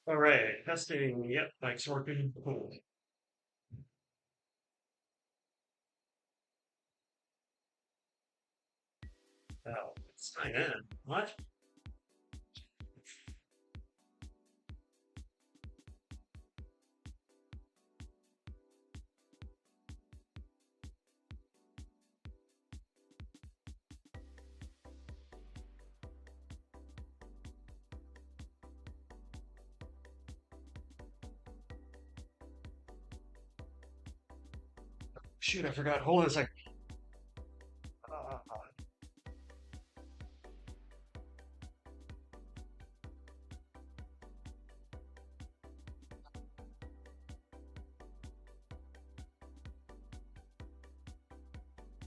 All right, testing. Yep, mic's working. Cool. Oh, it's sign in. What? Shoot, I forgot. Hold on a second. Uh,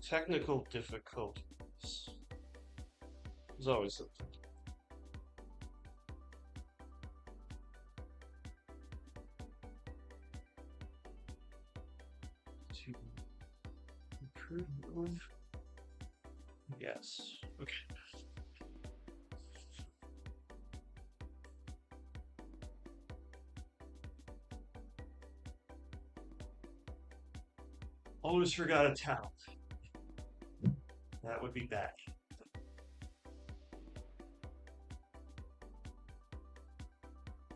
Technical difficulties. There's always something. To improve. Yes. Okay. Always forgot a towel. That would be bad.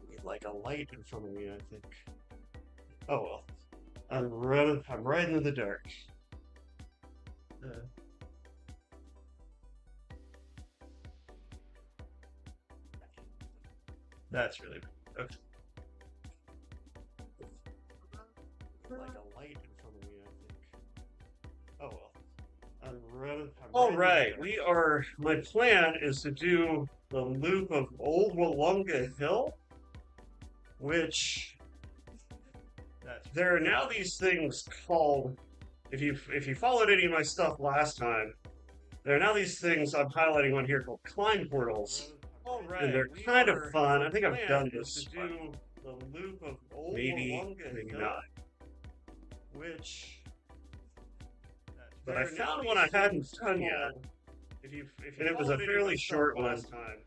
Need like a light in front of me, I think. Oh well. I'm right in the dark. Uh, that's really bad. Okay. Like a light in front of me, I think. Oh well. All right, we are. My plan is to do the loop of Old Willunga Hill, which there are now these things called. If you followed any of my stuff last time, there are now these things I'm highlighting on here called climb portals, All and right, they're we kind of are. fun. My I think I've plan done is this, to but do the loop of Old maybe Hill, not. which But there I are now found one these I hadn't things done yet, called. If you and it was a followed any of my fairly stuff short one. last time,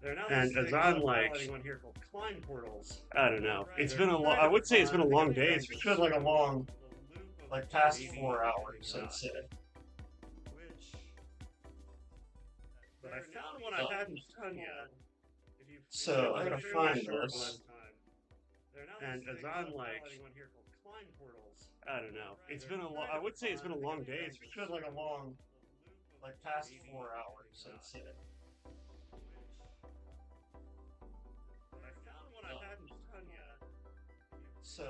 there are now these And as things I'm I'm like, highlighting on here called climb portals. I don't All know. right, It's they're been a long. kind I of would say it's fun. been a I think long I've day. done It's this. been like a long, The loop of like past maybe 4 hours, not. I'd say. Which But I there are now found one these I things hadn't done yet. called. If So it I was a gotta fairly find short this. last time. There are now And these as things I'm I'm like, highlighting on here called climb portals. I don't know. All right, It's they're been a long. kind I of would say it's fun. been a I think long I've day. done It's this. been like a long, The loop of like past maybe, 4 hours, maybe I'd not. say. But I found one I hadn't done yet.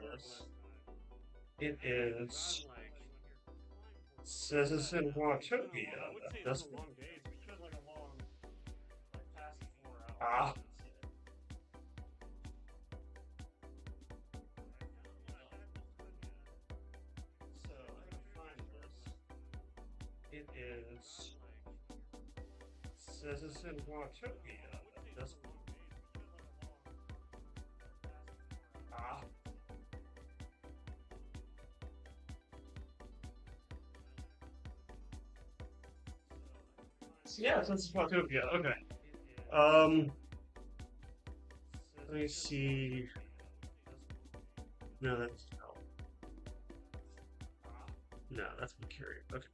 So If it I was a gotta fairly find short this. last time. It As I'm is. like, Says it's I don't in know. It's been a long. I Watopia. would say it's been That's a long day. It's been like a long, like past 4 hours. ah. So I gotta find this. It is. Says it's in Watopia. That's ah. Yeah, since it's Watopia. Okay. Um. Let me see. No, that's no, that's Mercury. Okay.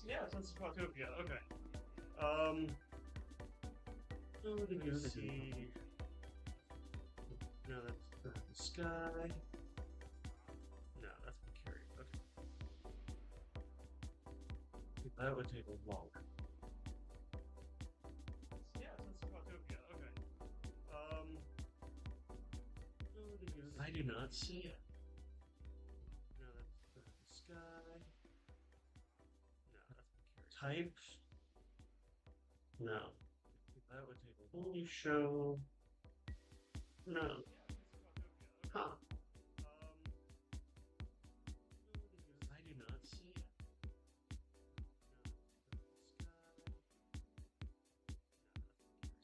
Yeah, since it's Watopia. Okay. Um. Let me see. No, that's the sky. No, that's Mercury. Okay. That would take a longer. Yeah, since it's Watopia. Okay. I do not see it. No, that's the sky. No, that's Mercury. Type. No. That would take a only show. No. Huh. I do not see it.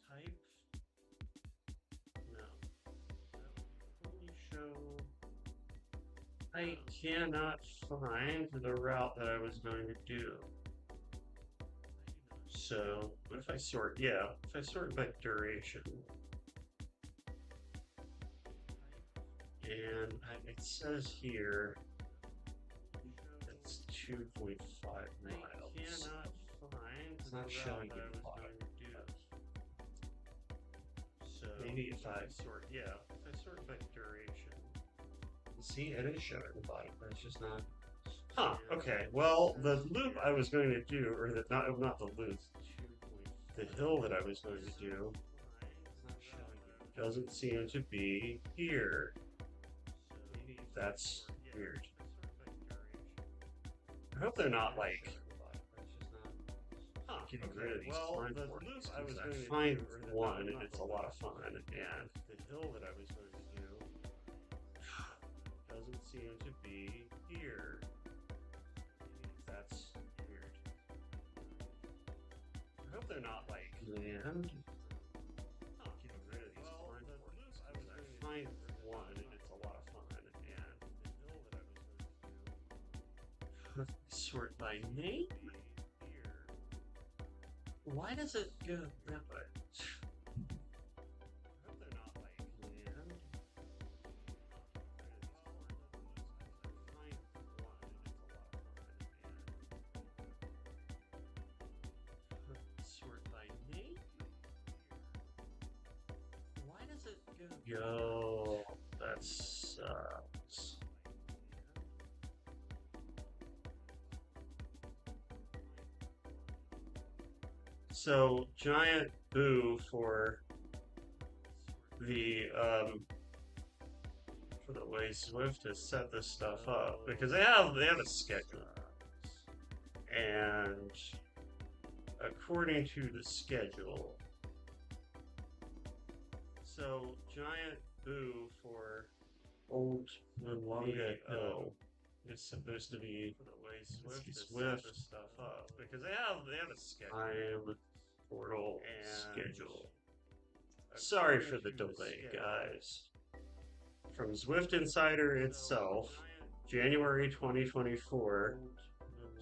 Type. No. Only show. I cannot find the route that I was going to do. So what if I sort? Yeah, if I sort by duration, and it says here it's 2.5 miles. I cannot find. It's not showing you the plot. So maybe if I sort, yeah, if I sort by duration. See, it is showing the bottom, but it's just not. Huh, okay. Well, the loop I was going to do, or not the loop, the hill that I was going to do, doesn't seem to be here. That's weird. I hope they're not like getting rid of these time coordinates. I was going to find one, and it's a lot of fun, and the hill that I was going to do doesn't seem to be here. That's weird. I hope they're not like getting rid of these time coordinates. I was going to find one, and it's a lot of fun, and the hill that I was going to do. Sort by name. Why does it go that way? I hope they're not like land. Sort by name. Why does it go? Yo, that sucks. So giant boo for the way Zwift has set this stuff up, because they have a schedule, and according to the schedule, so giant boo for old Willunga Hill is supposed to be the way Zwift has set this stuff up, because they have a schedule. Time portal schedule. Sorry for the delay, guys. From Zwift Insider itself, January 2024.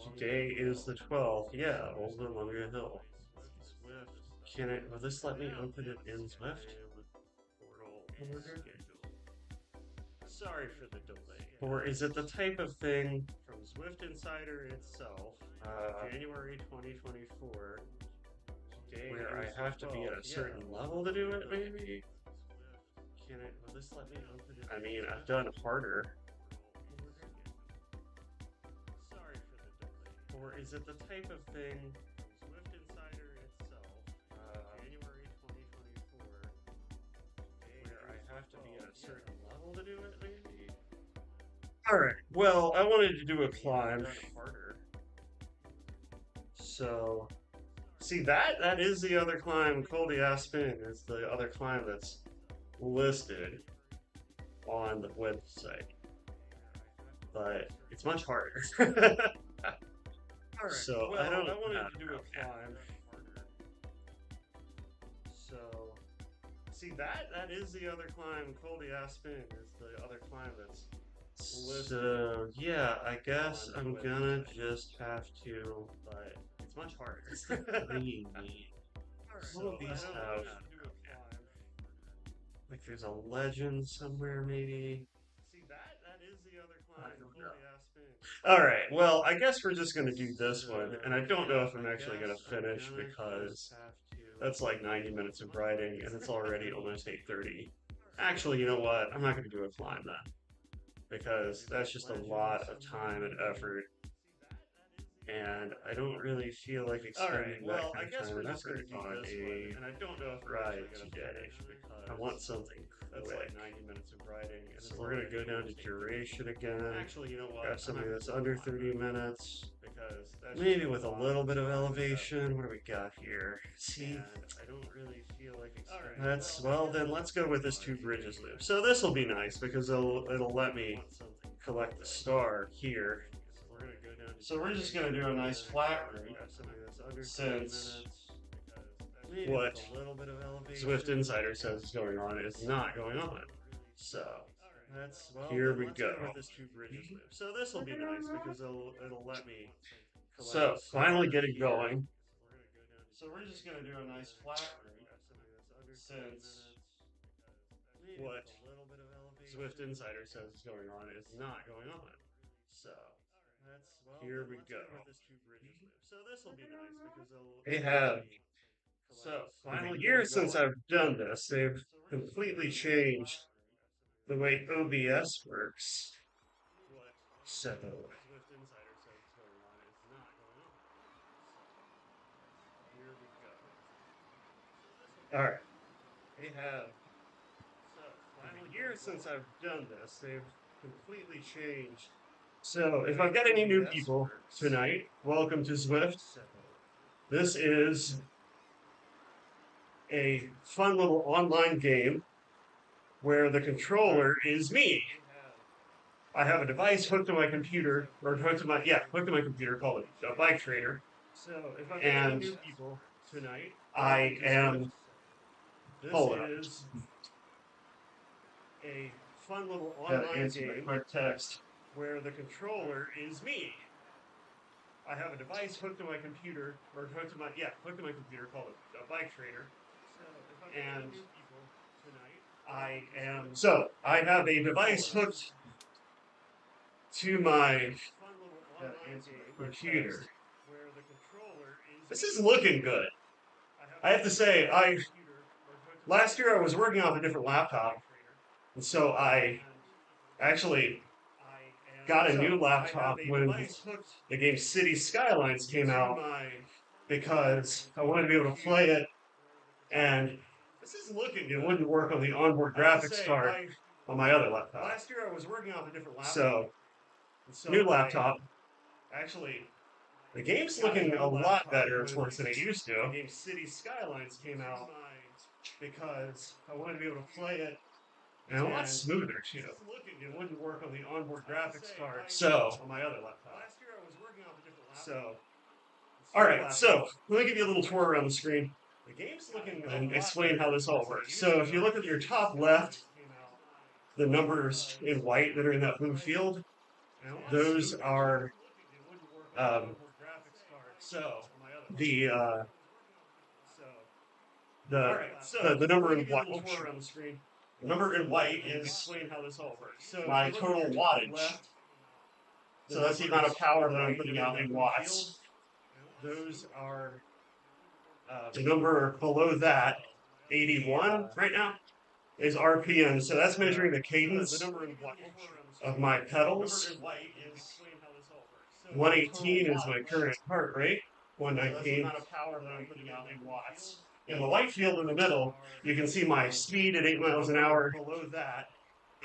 Today is the 12th. Yeah, Old Willunga Hill. Can it? Will this let me open it in Zwift? Sorry for the delay. Or is it the type of thing from Zwift Insider itself, January 2024? Where I have to be at a certain level to do it, maybe? Can it? Will this let me open it? I mean, I've done harder. Sorry for the delay. Or is it the type of thing from Zwift Insider itself, January 2024, where I have to be at a certain level to do it, maybe? Alright, well, I wanted to do a climb. Harder. So... See, that is the other climb. Colby Aspen is the other climb that's listed on the website. But it's much harder. So well, I wanted to do a climb. So see, that is the other climb. Colby Aspen is the other climb that's listed. So yeah, I guess I'm gonna just have to, but it's much harder. Some of these have, like, there's a legend somewhere, maybe. See, that is the other climb. Alright, well, I guess we're just gonna do this one, and I don't know if I'm actually gonna finish, because that's like 90 minutes of riding, and it's already almost 8:30. Actually, you know what? I'm not gonna do a climb then, because that's just a lot of time and effort. And I don't really feel like expending that kind of time and effort on a ride today. I want something that's like 90 minutes of riding. So we're gonna go down to duration again. Actually, you know what? Grab something that's under 30 minutes. Because maybe with a little bit of elevation. What do we got here? See, I don't really feel like expending. That's well. Then let's go with this two bridges loop. So this will be nice because it'll let me collect the star here. So we're just going to do a nice flat route, since what Zwift Insider says is going on is not going on. So here we go. So this will be nice because it'll let me. So finally getting going. So we're just gonna do a nice flat route since what Zwift Insider says is going on is not going on. So here we go. So this will be nice because they have. So in the years since I've done this, they've completely changed the way OBS works. So all right, they have. In the years since I've done this, they've completely changed. So if I've got any new people tonight, welcome to Zwift. This is a fun little online game where the controller is me. I have a device hooked to my computer, or hooked to my computer called a bike trainer. So if I've got any new people tonight, I am. Hold on. A fun little online game quick text where the controller is me. I have a device hooked to my computer, or hooked to my computer called a bike trainer. And I have a device hooked to my computer. This is looking good. I have to say, last year I was working off a different laptop, and so I actually got a new laptop when the game City Skylines came out because I wanted to be able to play it, and this is looking good. It wouldn't work on the onboard graphics card on my other laptop. Last year I was working off a different laptop. So new laptop. Actually, the game's looking a lot better, of course, than it used to. The game City Skylines came out because I wanted to be able to play it. And a lot smoother too. It wouldn't work on the onboard graphics card. So on my other laptop. So all right. So let me give you a little tour around the screen. The game's looking and explain how this all works. So if you look at your top left, the numbers in white that are in that blue field, those are the the number in white. The number in white is my total wattage. So that's the amount of power that I'm putting out in watts. Those are the number below that, 81 right now, is RPM. So that's measuring the cadence of my pedals. 118 is my current heart rate. 119. In the white field in the middle, you can see my speed at 8 miles an hour. Below that,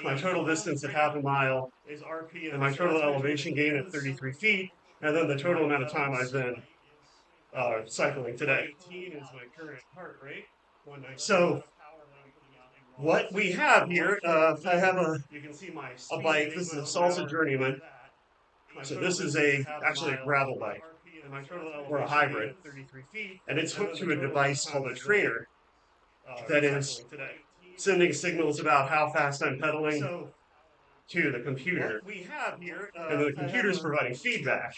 my total distance at half a mile is RPM, and my total elevation gain at 33 feet, and then the total amount of time I've been cycling today. Is my current heart rate. So what we have here, I have a bike. This is a Salsa Journeyman. So this is actually a gravel bike or a hybrid, and it's hooked to a device called a trainer that is sending signals about how fast I'm pedaling to the computer. And the computer is providing feedback.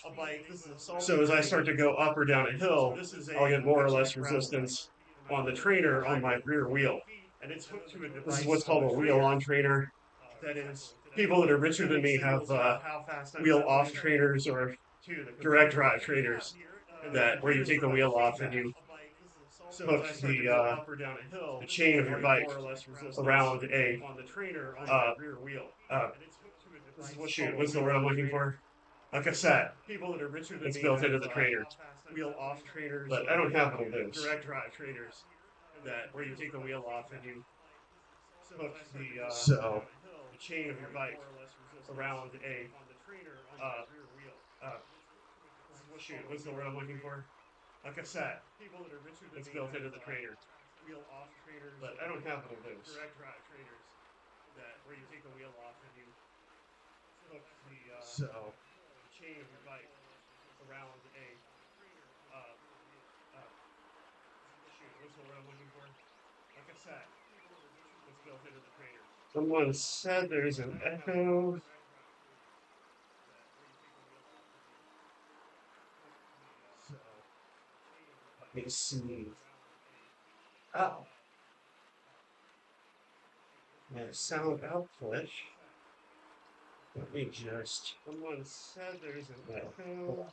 So as I start to go up or down a hill, I'll get more or less resistance on the trainer on my rear wheel. This is what's called a wheel-on trainer. People that are richer than me have wheel-off trainers or direct drive trainers where you take the wheel off and you hook the chain of your bike around a what's the word I'm looking for? A cassette. It's built into the trainer. But I don't have one of those. Direct drive trainers where you take the wheel off and you hook the chain of your bike around a what's the word I'm looking for? A cassette. It's built into the trainer. But I don't have one of those. Direct drive trainers where you take the wheel off and you hook the chain of your bike around a what's the word I'm looking for? A cassette. It's built into the trainer. Someone said there's an echo. Let me see. Oh, my sound output. Let me just. Someone said there's an echo.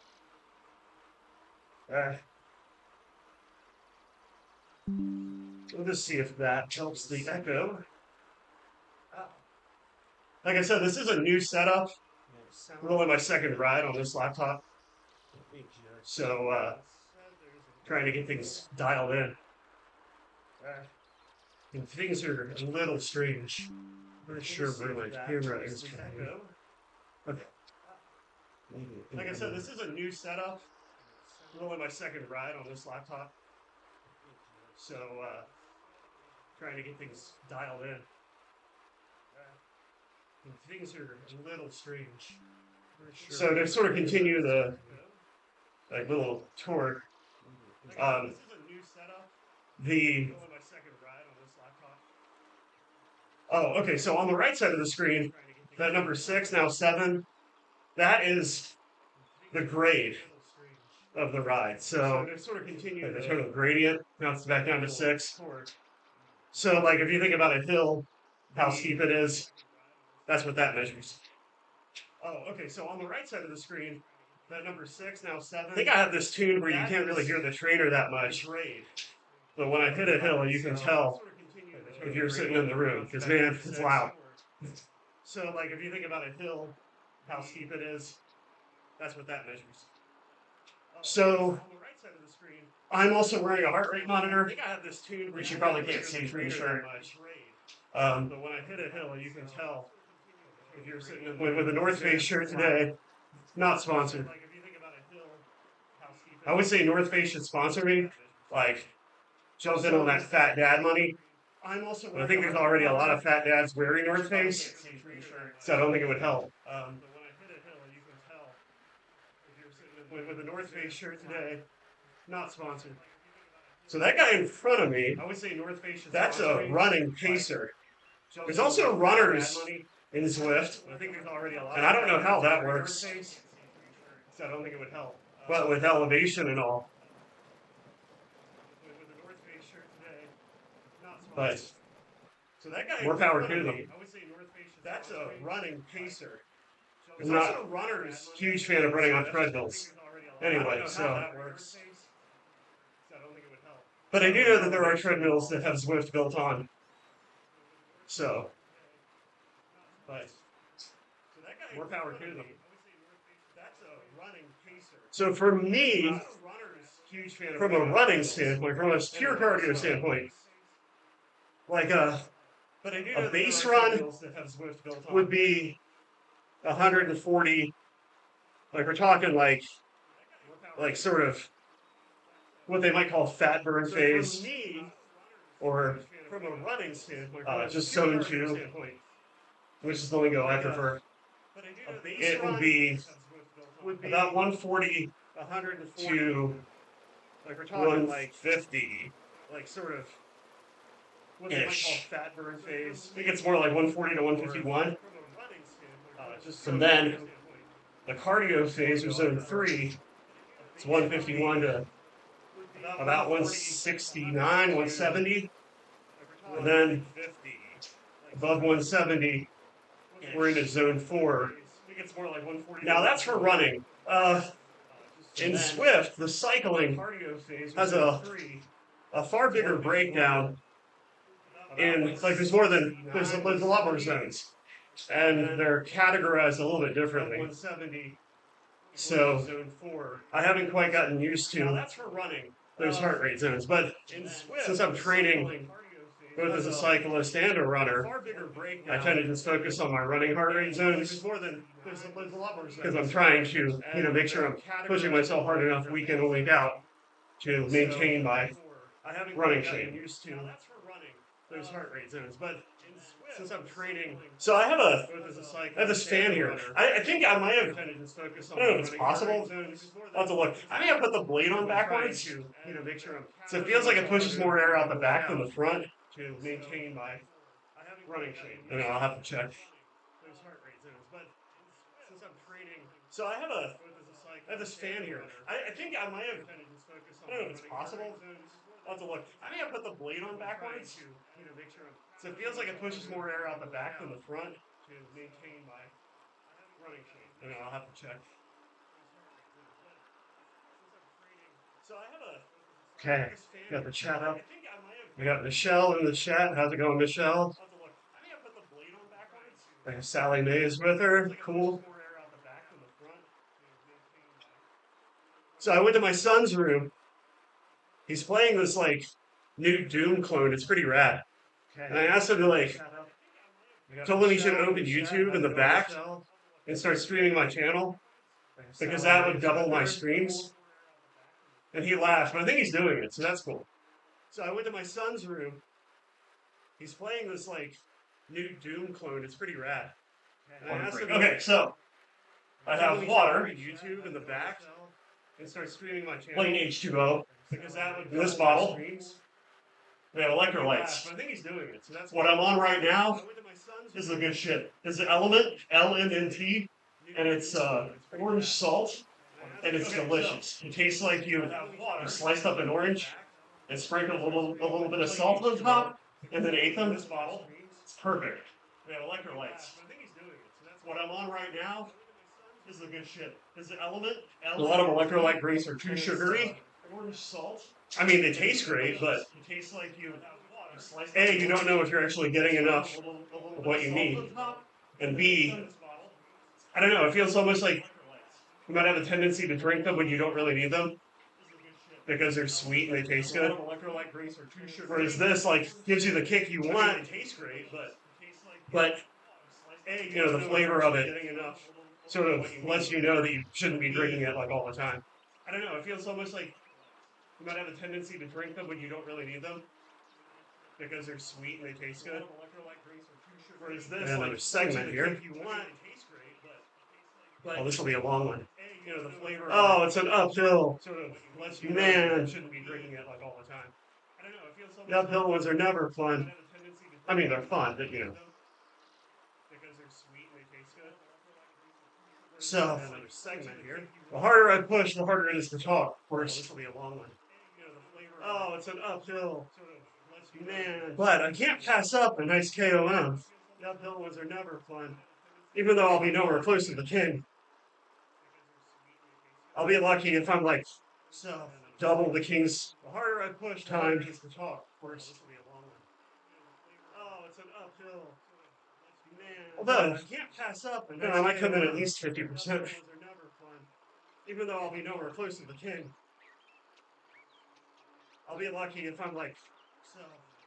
We'll just see if that helps the echo. Like I said, this is a new setup. It's only my second ride on this laptop. So, trying to get things dialed in. And things are a little strange. I'm not sure where my camera is. Okay. Like I said, this is a new setup. It's only my second ride on this laptop. So, trying to get things dialed in. And things are a little strange. So to sort of continue the little tour, the okay. So on the right side of the screen, that number 6, now 7, that is the grade of the ride. So to sort of continue the total gradient, now it's back down to 6. So like if you think about a hill, how steep it is, that's what that measures. Okay. So on the right side of the screen, that number 6, now 7. I think I have this tuned where you can't really hear the trainer that much. But when I hit a hill, you can tell if you're sitting in the room, because man, it's loud. So like if you think about a hill, how steep it is, that's what that measures. So I'm also wearing a heart rate monitor, which you probably can't see through the shirt. But when I hit a hill, you can tell if you're sitting in with a North Face shirt today. Not sponsored. I would say North Face should sponsor me. Like, jump in on that fat dad money. But I think there's already a lot of fat dads wearing North Face, so I don't think it would help. With a North Face shirt today, not sponsored. So that guy in front of me, I would say North Face. That's a running pacer. There's also runners in Zwift, and I don't know how that works. So I don't think it would help. But with elevation and all. But so that guy more power to them. That's a running pacer. I'm not a huge fan of running on treadmills. Anyway, so. But I do know that there are treadmills that have Zwift built on. So. But more power to them. So for me, from a running standpoint, from a pure cardio standpoint, like a base run would be 140. Like we're talking like sort of what they might call fat burn phase, or from a running standpoint, just zone 2, which is the lingo I prefer. It would be about 140 to like we're talking 150, like sort of what they might call fat burn phase. I think it's more like 140 to 151. And then the cardio phase, or zone 3, it's 151 to about 169, 170. And then above 170, we're into zone 4. Now that's for running. In Zwift, the cycling has a far bigger breakdown. And like there's a lot more zones, and they're categorized a little bit differently. So I haven't quite gotten used to those heart rate zones. But since I'm training both as a cyclist and a runner, I tend to just focus on my running heart rate zones because I'm trying to make sure I'm pushing myself hard enough week in and week out to maintain my running shape. Those heart rate zones, but since I'm training, so I have this fan here. I think I might have. I don't know if it's possible. I'll have to look. I may have put the blade on backwards. So it feels like it pushes more air out the back than the front to maintain my running shape. And I'll have to check. since I'm training. So I have this fan here. I think I might have. I don't know if it's possible. I'll have to look. I may have put the blade on backwards. So it feels like it pushes more air out the back than the front to maintain my running shape. I know, I'll have to check. So I have a. Okay, got the chat up. We got Michelle in the chat. How's it going, Michelle? Sally Mae is with her. Cool. So I went to my son's room. He's playing this like new Doom clone. It's pretty rad. And I asked him to told him he should open YouTube in the back and start streaming my channel because that would double my streams. And he laughed, but I think he's doing it, so that's cool. So I went to my son's room. He's playing this like new Doom clone. It's pretty rad. Okay, so I have water YouTube in the back and start streaming my channel. Plain H2O because that would in this bottle. We have electrolytes. I think he's doing it. So that's what I'm on right now. This is a good shit. This is Element LMNT, and it's orange salt, and it's delicious. It tastes like you sliced up an orange and sprinkled a little bit of salt on top, and then ate them. It's perfect. We have electrolytes. What I'm on right now. This is a good shit. This is Element. A lot of electrolyte drinks are too sugary. Orange salt. I mean, they taste great, but it tastes like you. A, you don't know if you're actually getting enough of what you need, and B, I don't know. It feels almost like you might have a tendency to drink them when you don't really need them because they're sweet and they taste good. Whereas this gives you the kick you want. It tastes great, but the flavor of it sort of lets you know that you shouldn't be drinking it all the time. I don't know. It feels almost like you might have a tendency to drink them when you don't really need them because they're sweet and they taste good. Whereas this, another segment here. Oh, this will be a long one. The flavor. Oh, it's an uphill. Sort of lets you know you shouldn't be drinking it all the time. I don't know. It feels the uphill ones are never fun. I mean, they're fun, but because they're sweet and they taste good. So, another segment here. The harder I push, the harder it is to talk. Of course, this will be a long one. Oh, it's an uphill. Man, but I can't pass up a nice KOM. The uphill ones are never fun. Even though I'll be nowhere close to the king. I'll be lucky if I'm double the king's. The harder I push, the harder it is to talk. Of course, this will be a long one. Oh, it's an uphill. Although I can't pass up, and I might come in at least 50%. Even though I'll be nowhere close to the king. I'll be lucky if I'm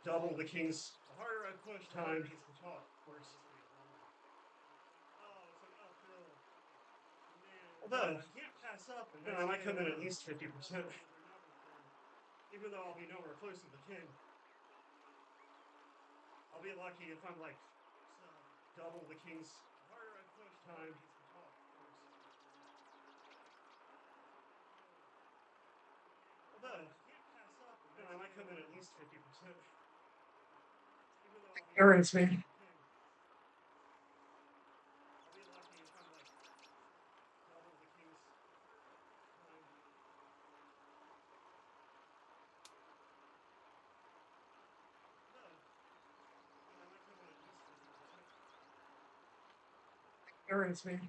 double the king's. The harder I push, time to talk, of course. Although I can't pass up, and I might come in at least 50%. Even though I'll be nowhere close to the king. I'll be lucky if I'm double the king's. The harder I push, time to talk, of course. Although I can't pass up, and I might come in at least 50%. Errands, man. Errands, man.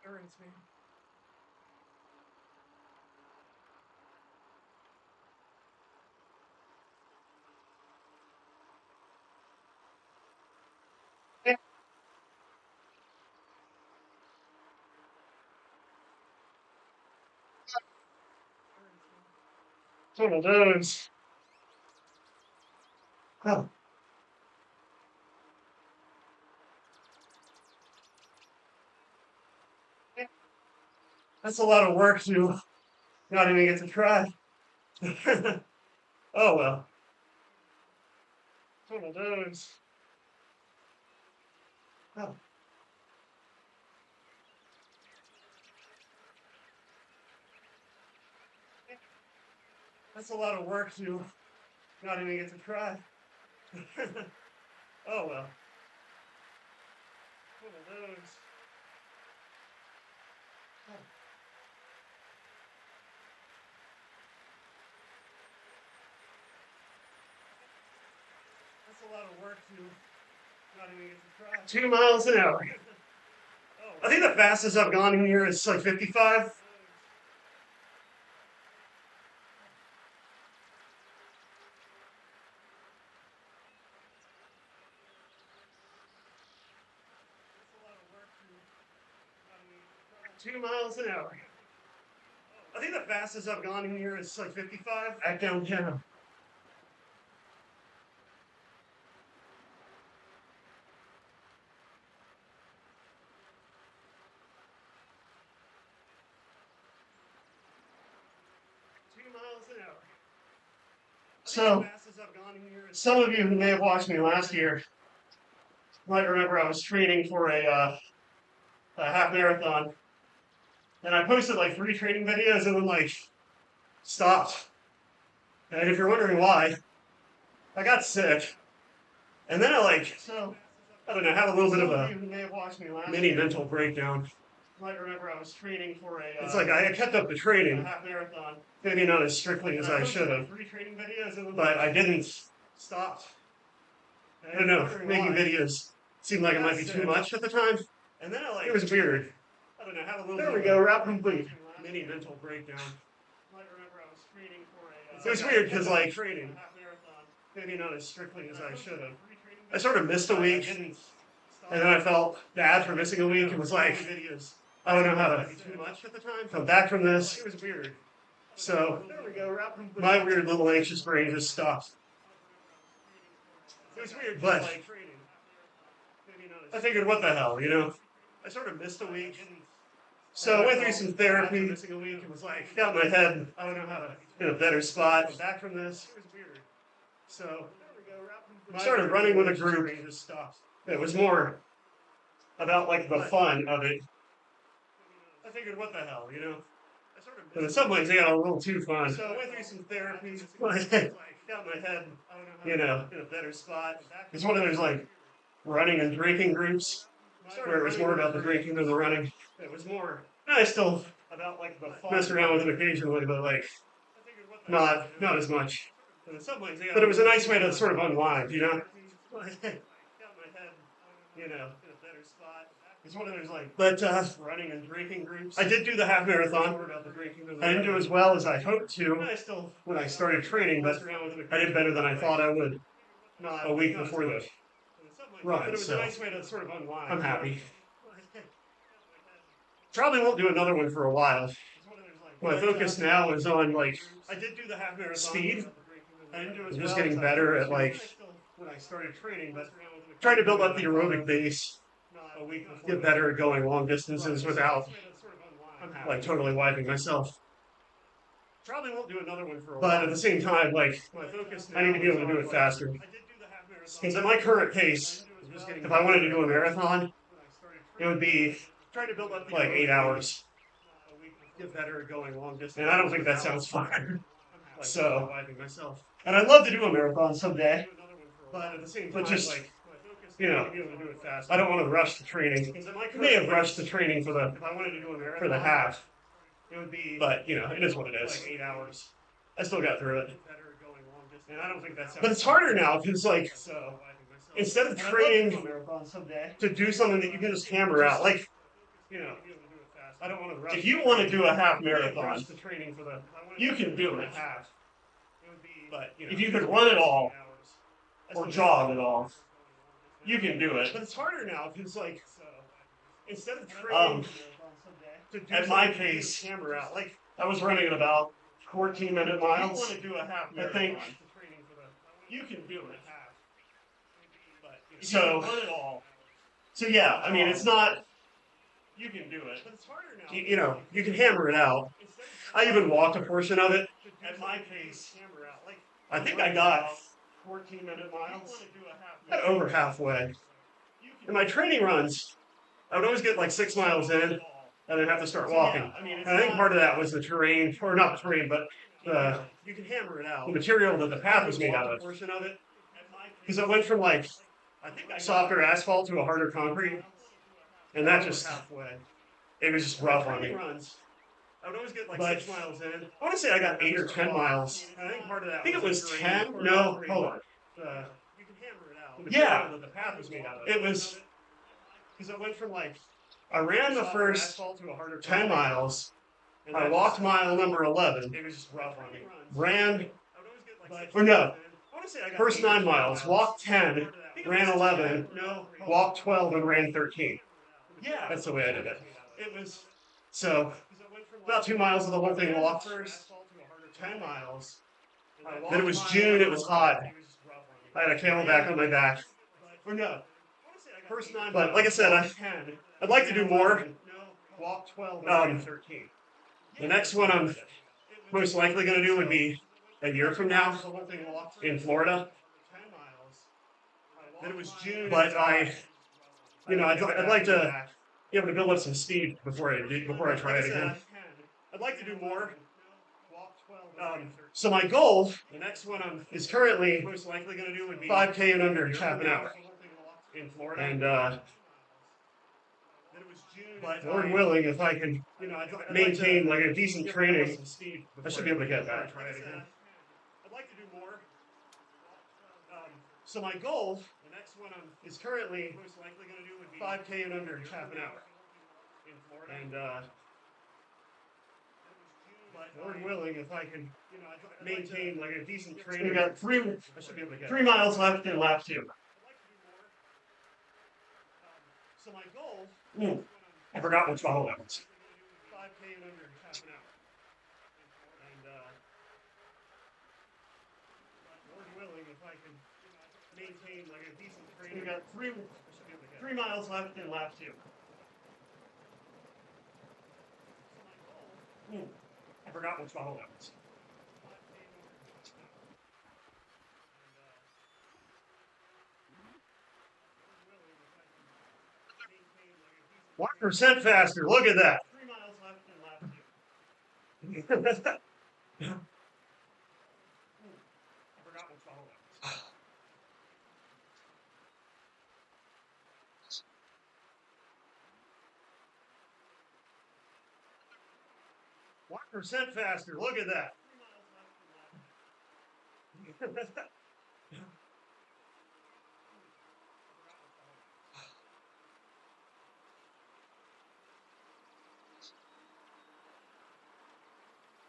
Errands, man. It's one of those. Oh. That's a lot of work to not even get to try. Oh well. It's one of those. Oh. That's a lot of work to not even get to try. Oh well. One of those. Oh. That's a lot of work to not even get to try. 2 miles an hour. I think the fastest I've gone in here is like 55. Two miles an hour. I think the fastest I've gone in here is like 55 at downtown. So, some of you who may have watched me last year might remember I was training for a half marathon, and I posted like 3 training videos and then like stopped. And if you're wondering why, I got sick, and then I don't know, had a little bit of a mini mental breakdown. Might remember I was training for a. It's like I kept up the training, half marathon, maybe not as strictly as I should have. 3 training videos, but I didn't stop. I don't know, making videos seemed like it might be too much at the time, and then it was weird. I don't know, had a little. There we go, route complete. Mini mental breakdown. Might remember I was training for a. It was weird because like training, half marathon, maybe not as strictly as I should have. I sort of missed a week, and then I felt bad for missing a week and was like, I don't know how to too much at the time. Come back from this. It was weird. So my weird little anxious brain just stopped. It was weird, but I figured, what the hell, you know? I sort of missed a week. So I went through some therapy, missing a week, and was like, got my head, I don't know how to, in a better spot. Come back from this. It was weird. So I started running with a group. It was more about like the fun of it. I figured, what the hell, you know? But in some ways, they got a little too fun. So I went through some therapy, got my head, you know, in a better spot. It's one of those like running and drinking groups where it was more about the drinking than the running. It was more. I still about like the fun. Mess around with it occasionally, but like not as much. But it was a nice way to sort of unwind, you know. You know, in a better spot. It's one of those like, but running and drinking groups. I did do the half marathon. I didn't do as well as I hoped to when I started training, but I did better than I thought I would a week before the run. So I'm happy. Probably won't do another one for a while. My focus now is on like speed. I'm just getting better at like when I started training, but trying to build up the aerobic base. Get better at going long distances without like totally wiping myself. Probably won't do another one for a while. But at the same time, like I need to be able to do it faster. Because at my current pace, if I wanted to do a marathon, it would be like 8 hours. Get better at going long distance. And I don't think that sounds fun. So, and I'd love to do a marathon someday. But at the same time, just you know, I don't want to rush the training. I may have rushed the training for the half. But you know, it is what it is. 8 hours. I still got through it. And I don't think that's. But it's harder now because like instead of training to do something that you can just hammer out, like you know, I don't want to rush. If you want to do a half marathon, you can do it. But if you could run it all or jog it all, you can do it. But it's harder now because like instead of training at my pace, hammer out. Like I was running at about 14-minute miles. I think you can do it. So yeah, I mean it's not. You can do it. But it's harder now. You know, you can hammer it out. I even walked a portion of it at my pace. I think I got 14-minute miles. Got over halfway. in my training runs, I would always get like 6 miles in and then have to start walking. And I think part of that was the terrain, or not the terrain, but you can hammer it out. the material that the path was made out of. Portion of it. Because it went from like I think I softer asphalt to a harder concrete, and that just halfway. it was just rough on me. Training runs. I would always get like But 6 miles in. I want to say I got 8 or 10 miles. And I think part of that I think it was the 10. terrain, No, or hold on. you can hammer it out. The material that the path was made out of. It was because it went from like I ran the first asphalt to a harder 10 miles. And I that walked just- mile number 11. It was just rough on me. Ran I would always get like 6 or no, miles in. I want to say I got first 8 or 9 10 miles. Walked 10, ran 11, No, walked 12, and ran 13. yeah, That's the way I did it. It was So about 2 miles of the whole thing walked. first 10 miles. Then Then it was June. It was hot. I had a camelback on my back. Or no, first 9. But like I said, I'd like to do more. Walk 12 Um, 13. The next one I'm most likely going to do would be a year from now in Florida. Then it was June. But I'd like to be able to build up some speed before I try it again. I'd like to do more. So my goal The next one I'm is currently most likely going to do would be 5K and under in half an hour. in Florida. And Then it was June. but Lord willing, if I can maintain like a decent training, I should be able to get that. Try it again. I'd like to do more. So my goal The next one I'm is currently most likely going to do would be 5K and under in half an hour. in Florida. And But Lord willing, if I can I'd maintain like a decent training, We we got got I should be able to get 3 miles left in lap 2. So my goal I forgot which model that was. 5K and under in half an hour. And Lord willing, if I can maintain like a decent training, we got 3 miles left in lap 2. I forgot which model that was. One percent faster. Look at that. 3 miles left in lap 2. I forgot which model that was. 1% faster. Look at that.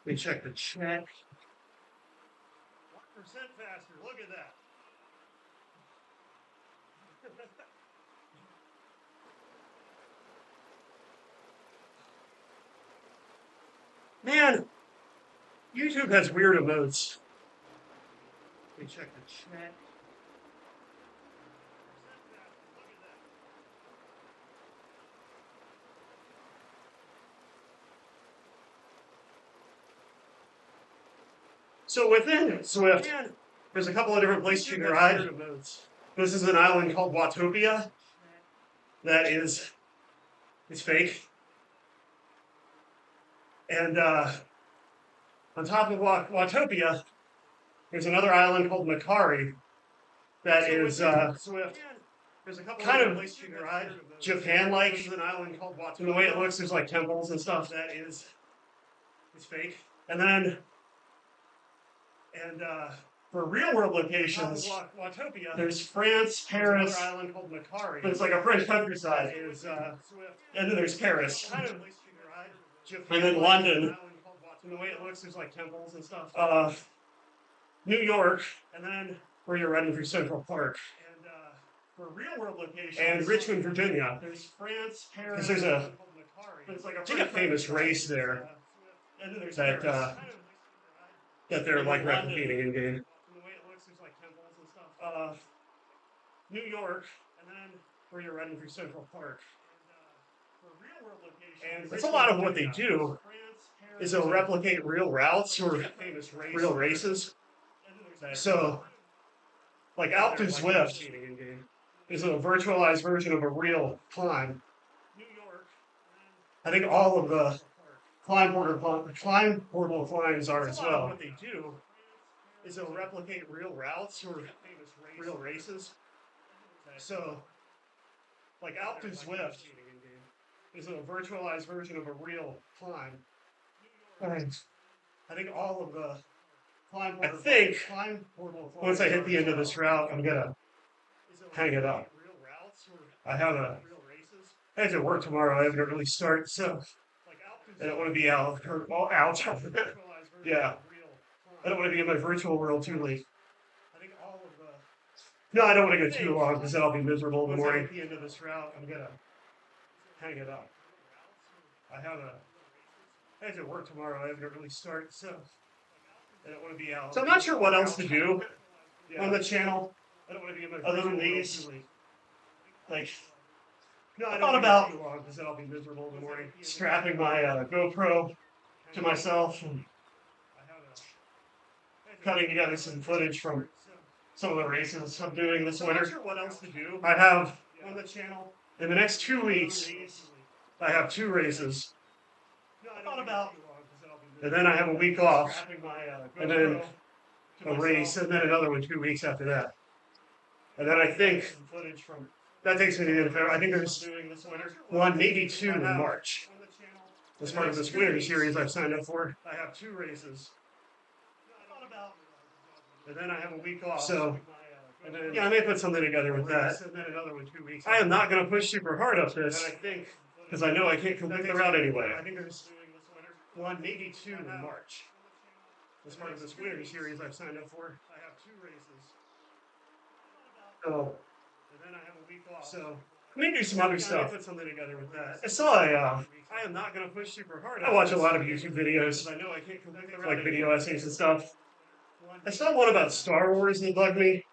Let me check the chat. 1% faster. Look at that. Man, YouTube has weird emotes. Let me check the chat. So within Zwift, there's a couple of different places you can ride. This is an island called Watopia. That is, it's fake. And on top of Watopia, there's another island called Macari. That is Zwift. There's a couple kind of of places you can ride. Japan-like. This is an island called Watopia. And the way it looks, there's like temples and stuff. That is, it's fake. And then, for real-world locations, Watopia. there's France, There's Paris, another island called Macari. but it's like a French countryside. That is Zwift. And then there's Paris. Kind of place you can ride. And then London. And the way it looks, there's like temples and stuff. New York, And then, where you're riding through Central Park, and for real world locations, and Richmond, Virginia. there's France, Paris. Because there's a, called Macari. it's like I think a famous race there And then there's that Paris. that they're like replicating in game. And the way it looks, there's like temples and stuff. New York, And then, where you're riding through Central Park. for real world locations, And that's a lot of what they do France, Paris, is they'll replicate real routes or famous race. real races. And then there's So, like out to they're, like, Zwift, replicating in game. is a virtualized version of a real climb. New York. I think all of the climb portal climbs are as well. What they do Is they'll replicate real routes or famous race. real races. So, like out through Zwift is a virtualized version of a real climb. I think all of the climb portal once I hit the end of this route, I'm gonna hang it up. I had to work tomorrow. I have an early start, so I don't want to be out. Yeah, I don't want to be in my virtual world too late. No, I don't want to go too long because then I'll be miserable in the morning. At the end of this route, I'm gonna hang it up. I had to work tomorrow. I have an early start, so I don't want to be out. So I'm not sure what else to do on the channel. I don't want to be in my other than these. Like, no, I thought about too long because then I'll be miserable in the morning. Strapping my GoPro to myself and cutting together some footage from some of the races I'm doing this winter. What else to do? I have on the channel in the next 2 weeks. I have 2 races. And then I have a week off, and then a race, and then another one 2 weeks after that. And then I think that takes me to the end of February. I think there's one, maybe 2 in March. As part of this winter series I've signed up for. I have 2 races. And then I have a week off. So, yeah, I may put something together with that. I am not going to push super hard up this, because I know I can't complete the route anyway. I think there's one, maybe 2 in March. As part of this winter series I've signed up for. I have 2 races. So, and then I have a week off. So, I may do some other stuff. Put something together with that. I saw I am not going to push super hard. I watch a lot of YouTube videos. I know I can't complete the route, like video essays and stuff. I saw one about Star Wars that bugged me.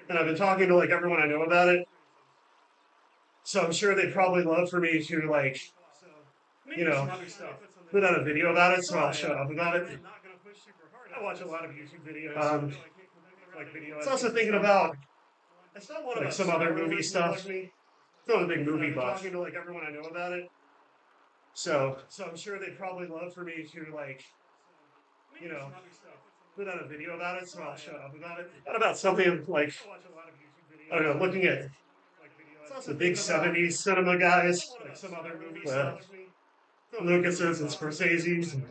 And I've been talking to like everyone I know about it. So I'm sure they'd probably love for me to like, you know, put out a video about it. So I'll shut up about it. I watch a lot of YouTube videos. It's also thinking about like some other movie stuff. Not a big movie buff. Talking to like everyone I know about it. So I'm sure they'd probably love for me to like, you know, put out a video about it. So I'll shut up about it. Not about something like, I don't know, looking at the big 70s cinema guys, like some other movie stuff. Lucas's and Scorsese's and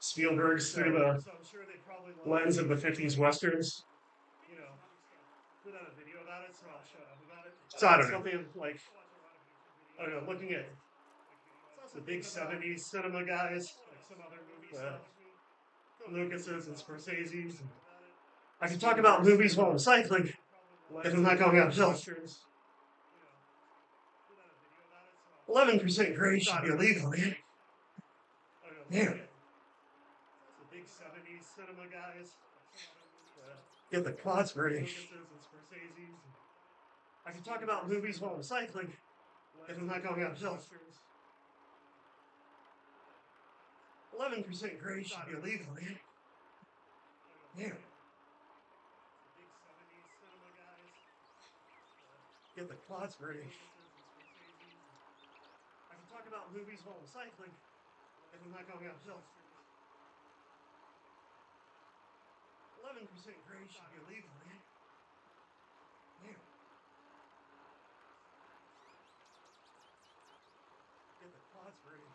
Spielberg's through the lens of the 50s westerns. So I don't know. I don't know, looking at the big 70s cinema guys, like some other movie stuff. Lucas's and Scorsese's. And I could talk about movies while I'm cycling if I'm not going uphill. 11% grade should be illegal, man. Damn. Get the quads ready. I can talk about movies while I'm cycling if I'm not going uphill. 11% grade should be illegal, man. Damn. Get the quads ready. I can talk about movies while I'm cycling if I'm not going uphill. 11% grade should be illegal, man. Damn. Get the quads ready.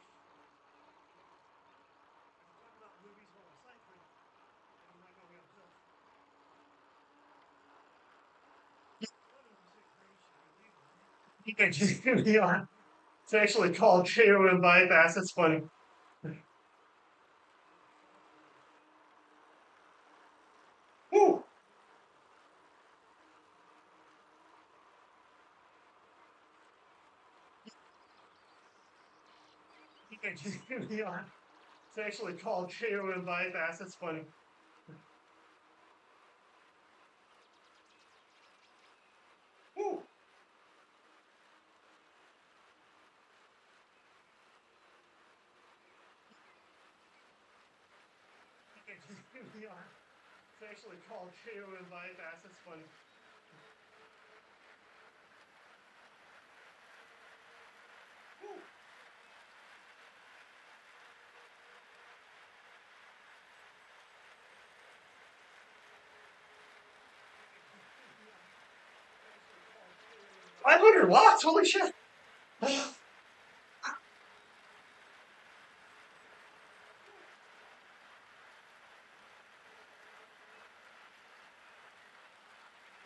I can talk about movies while I'm cycling if I'm not going uphill. 11% grade should be illegal, man. You can just give me on. It's actually called KOM bypass. That's funny. Woo! You can just give me on. It's actually called KOM bypass. That's funny. Woo! You can just give me on. It's actually called KOM bypass. That's funny. 500 watts, holy shit.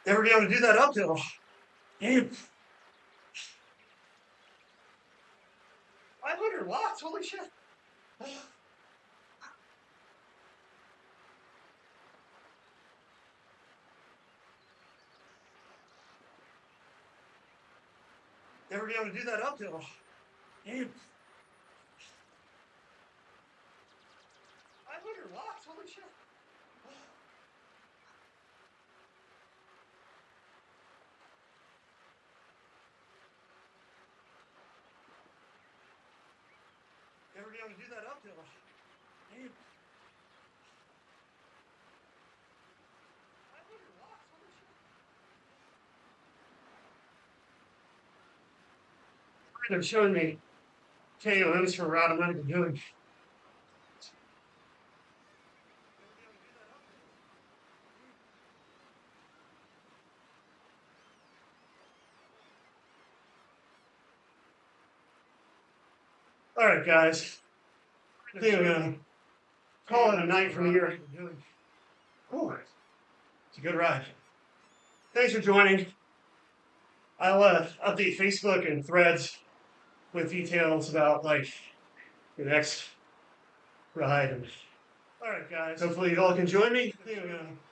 Never be able to do that uphill. Damn. 500 watts, holy shit. Never be able to do that uphill. Damn. 500 watts, holy shit. Never be able to do that uphill. Damn. 500 watts, holy shit. They're showing me KOMs for a route I'm not even doing. All right, guys. I think I'm gonna call it a night from here. Oh, it's a good ride. Thanks for joining. I'll update Facebook and Threads with details about like the next ride. And all right, guys. Hopefully you all can join me.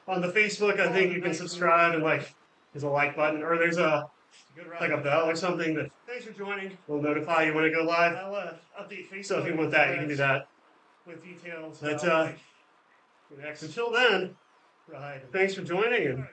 On the Facebook, I think you can subscribe and like there's a like button or there's a like a bell or something that thanks for joining will notify you when I go live. I'll update Facebook. So if you want that, you can do that with details. But until then, thanks for joining and